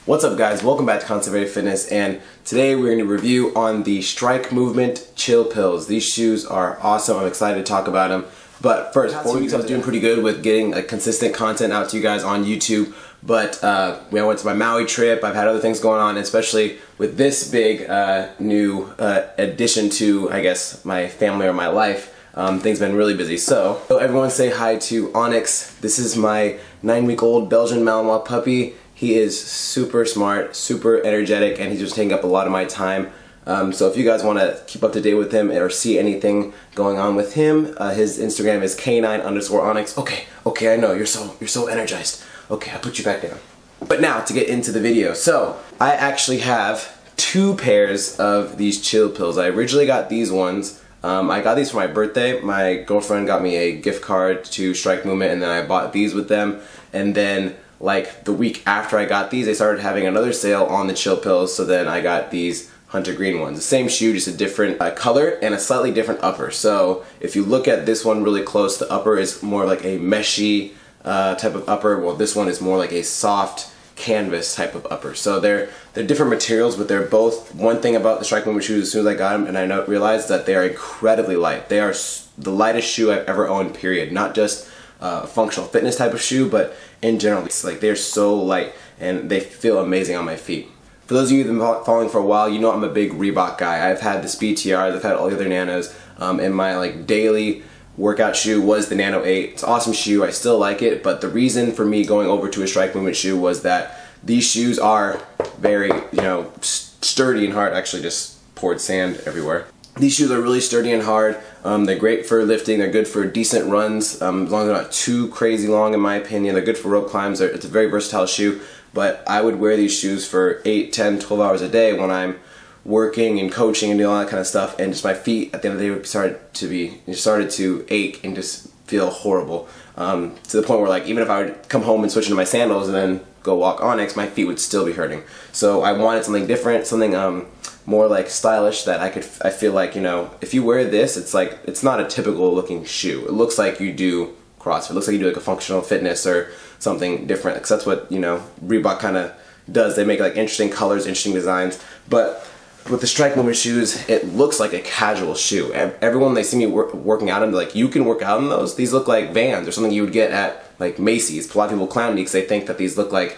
What's up guys, welcome back to ConstantlyVariedFitness, and today we're going to review on the Strike Movement Chill Pills. These shoes are awesome. I'm excited to talk about them. But first, 4 weeks I was doing pretty good with getting consistent content out to you guys on YouTube. But when I went to my Maui trip, I've had other things going on, especially with this big new addition to, I guess, my family or my life. Things have been really busy. So everyone say hi to Onyx. This is my 9-week-old Belgian Malinois puppy. He is super smart, super energetic, and he's just taking up a lot of my time. So if you guys want to keep up to date with him or see anything going on with him, his Instagram is K9_Onyx. Okay, I know, you're so energized. Okay, I'll put you back down. But now, to get into the video. So, I actually have 2 pairs of these chill pills. I originally got these ones. I got these for my birthday. My girlfriend got me a gift card to Strike Movement, and then I bought these with them. And then, like, the week after I got these, they started having another sale on the chill pills, so then I got these hunter green ones. The same shoe, just a different color and a slightly different upper. So if you look at this one really close, the upper is more like a meshy type of upper, while this one is more like a soft canvas type of upper. So they're different materials, but they're both, one thing about the Strike Movement shoes, as soon as I got them, and I realized that they are incredibly light. They are the lightest shoe I've ever owned, period. Not just functional fitness type of shoe, but in general, it's like they're so light and they feel amazing on my feet. For those of you that have been following for a while, you know I'm a big Reebok guy. I've had the Speed TRs, I've had all the other Nanos, and my daily workout shoe was the Nano 8. It's an awesome shoe, I still like it, but the reason for me going over to a Strike Movement shoe was that these shoes are very, sturdy and hard. Actually just poured sand everywhere. These shoes are really sturdy and hard. They're great for lifting. They're good for decent runs, as long as they're not too crazy long, in my opinion. They're good for rope climbs. It's a very versatile shoe, but I would wear these shoes for 8, 10, 12 hours a day when I'm working and coaching and doing all that kind of stuff, and just my feet at the end of the day started to ache and just feel horrible, to the point where, like, even if I would come home and switch into my sandals and then go walk Onyx, my feet would still be hurting. So I wanted something different, something more like stylish, that I feel like, if you wear this, it's not a typical looking shoe. It looks like you do CrossFit. It looks like you do like a functional fitness or something different, because that's what, Reebok kind of does. They make like interesting colors, interesting designs. But with the Strike Movement shoes, it looks like a casual shoe. Everyone, they see me working out in, they're like, you can work out in those? These look like Vans or something you would get at like Macy's. A lot of people clown me because they think that these look like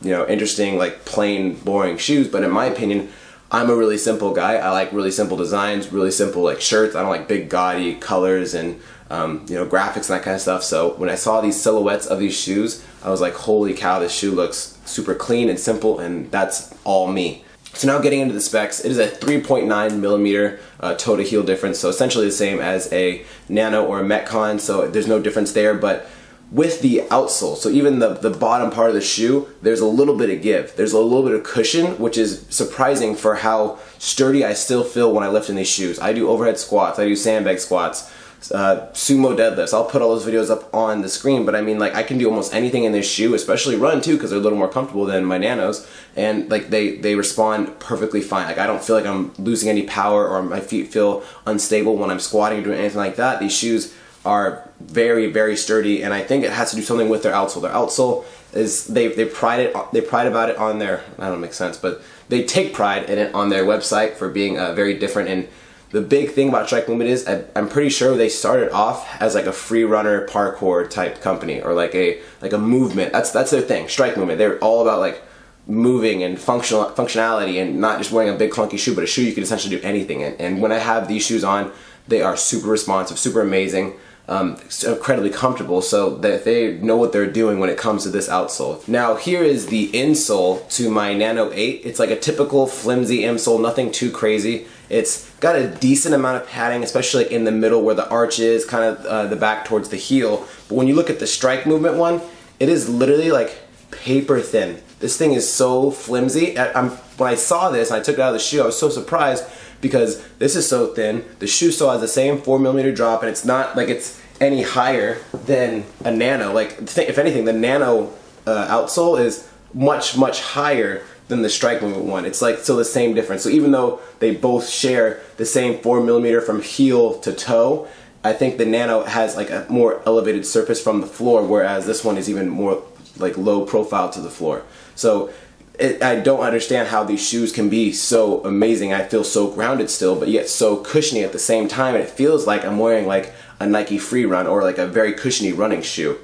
interesting, like plain, boring shoes. But in my opinion, I'm a really simple guy. I like really simple designs, really simple like shirts. I don't like big gaudy colors and graphics and that kind of stuff. So when I saw these silhouettes of these shoes, I was like, holy cow, this shoe looks super clean and simple, and that's all me. So now getting into the specs, it is a 3.9 millimeter toe to heel difference, so essentially the same as a Nano or a Metcon, so there's no difference there. But with the outsole, so even the bottom part of the shoe, there's a little bit of give. There's a little bit of cushion, which is surprising for how sturdy I still feel when I lift in these shoes. I do overhead squats, I do sandbag squats, sumo deadlifts. I'll put all those videos up on the screen, but I mean, like, I can do almost anything in this shoe, especially run too, because they're a little more comfortable than my Nanos, and like they respond perfectly fine. Like, I don't feel like I'm losing any power or my feet feel unstable when I'm squatting or doing anything like that. These shoes are very, very sturdy, and I think it has to do something with their outsole. Their outsole is, they pride about it on their, I don't know, it makes sense, but they take pride in it on their website for being very different. And the big thing about Strike Movement is, I'm pretty sure they started off as like a free runner parkour type company, or like a movement. That's their thing. Strike Movement. They're all about like moving and functionality, and not just wearing a big clunky shoe, but a shoe you can essentially do anything in. And when I have these shoes on, they are super responsive, super amazing. Incredibly comfortable, so that they know what they're doing when it comes to this outsole. Now here is the insole to my Nano 8. It's like a typical flimsy insole, nothing too crazy. It's got a decent amount of padding, especially in the middle where the arch is, kind of the back towards the heel. But when you look at the Strike Movement one, it is literally like paper thin. This thing is so flimsy. When I saw this and I took it out of the shoe, I was so surprised, because this is so thin. The shoe still has the same 4 millimeter drop, and it's not like it's any higher than a Nano. Like, if anything, the Nano outsole is much, much higher than the Strike Movement one. It's like still the same difference. So even though they both share the same 4 millimeter from heel to toe, I think the Nano has like a more elevated surface from the floor, whereas this one is even more like low profile to the floor. So I don't understand how these shoes can be so amazing. I feel so grounded still, but yet so cushiony at the same time, and it feels like I'm wearing like a Nike Free Run or like a very cushiony running shoe.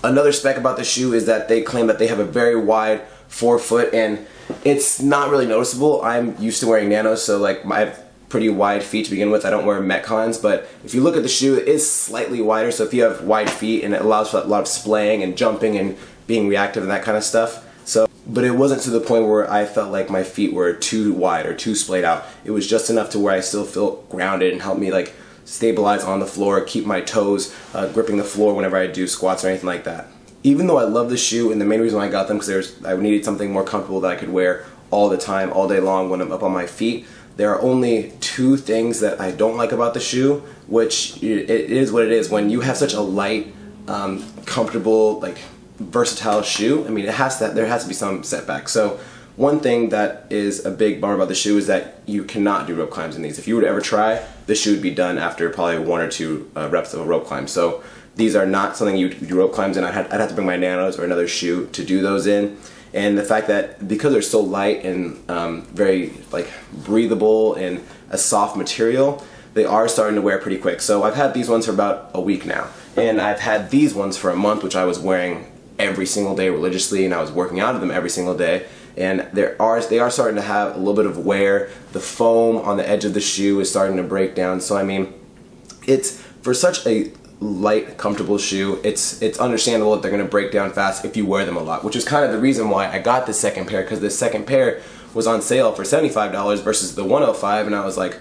Another spec about the shoe is that they claim that they have a very wide forefoot, and it's not really noticeable. I'm used to wearing nanos, so like I have pretty wide feet to begin with. I don't wear Metcons, but if you look at the shoe, it is slightly wider, so if you have wide feet, and it allows for a lot of splaying and jumping and being reactive and that kind of stuff. So, but it wasn't to the point where I felt like my feet were too wide or too splayed out. It was just enough to where I still feel grounded and help me like stabilize on the floor, keep my toes gripping the floor whenever I do squats or anything like that. Even though I love the shoe, and the main reason why I got them because I needed something more comfortable that I could wear all the time, all day long when I'm up on my feet, there are only two things that I don't like about the shoe, which it is what it is. When you have such a light, comfortable, like versatile shoe, I mean, there has to be some setback. So one thing that is a big bummer about the shoe is that you cannot do rope climbs in these. If you were to ever try, the shoe would be done after probably 1 or 2 reps of a rope climb. So these are not something you do rope climbs in. I'd have to bring my nanos or another shoe to do those in. And the fact that because they're so light and very like breathable and a soft material, they are starting to wear pretty quick. So I've had these ones for about a week now, and I've had these ones for a month, which I was wearing every single day religiously, and I was working out of them every single day. And they are starting to have a little bit of wear. The foam on the edge of the shoe is starting to break down. So I mean, it's for such a light, comfortable shoe, it's understandable that they're going to break down fast if you wear them a lot, which is kind of the reason why I got this second pair, because this second pair was on sale for $75 versus the $105, and I was like,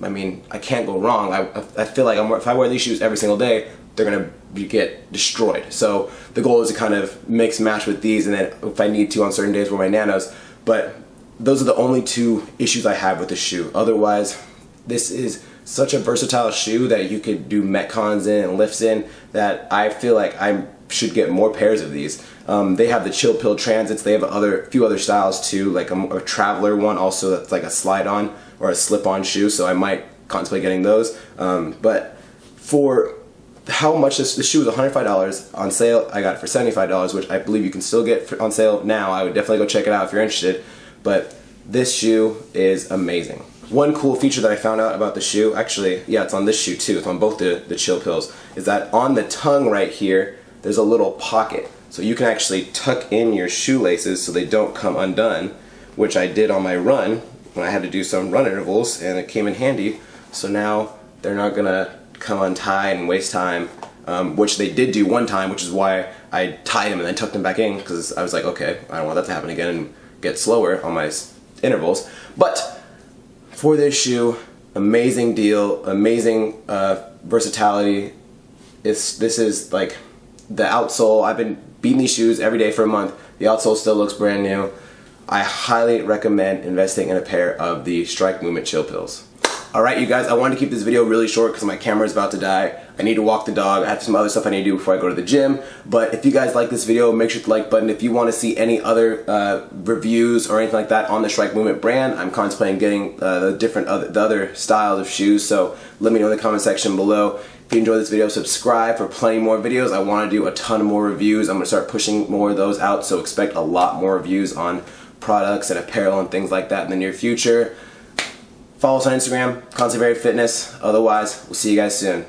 I mean, I can't go wrong. I feel like if I wear these shoes every single day, they're going to get destroyed. So the goal is to kind of mix match with these, and then if I need to on certain days wear my nanos. But those are the only two issues I have with the shoe. Otherwise, this is such a versatile shoe that you could do Metcons in and lifts in, that I feel like I should get more pairs of these. They have the Chill Pill Transits. They have a few other styles too, like a Traveler one also that's like a slide-on or a slip-on shoe, so I might contemplate getting those. But for how much the shoe was $105 on sale, I got it for $75, which I believe you can still get on sale now. I would definitely go check it out if you're interested. But this shoe is amazing. One cool feature that I found out about the shoe, actually, yeah, it's on this shoe too, it's on both the Chill Pills, is that on the tongue right here, there's a little pocket. So you can actually tuck in your shoelaces so they don't come undone, which I did on my run when I had to do some run intervals, and it came in handy. So now they're not gonna come untied and waste time, which they did do one time, which is why I tied them and then tucked them back in, because I was like, okay, I don't want that to happen again and get slower on my intervals. But for this shoe, amazing deal, amazing versatility. This is like the outsole. I've been beating these shoes every day for a month. The outsole still looks brand new. I highly recommend investing in a pair of the Strike Movement Chill Pills. Alright you guys, I wanted to keep this video really short because my camera is about to die. I need to walk the dog. I have some other stuff I need to do before I go to the gym. But if you guys like this video, make sure to like button. If you want to see any other reviews or anything like that on the Strike Movement brand, I'm contemplating getting the other styles of shoes. So let me know in the comment section below. If you enjoyed this video, subscribe for plenty more videos. I want to do a ton more reviews. I'm going to start pushing more of those out, so expect a lot more reviews on products and apparel and things like that in the near future. Follow us on Instagram, ConstantlyVariedFitness. Otherwise, we'll see you guys soon.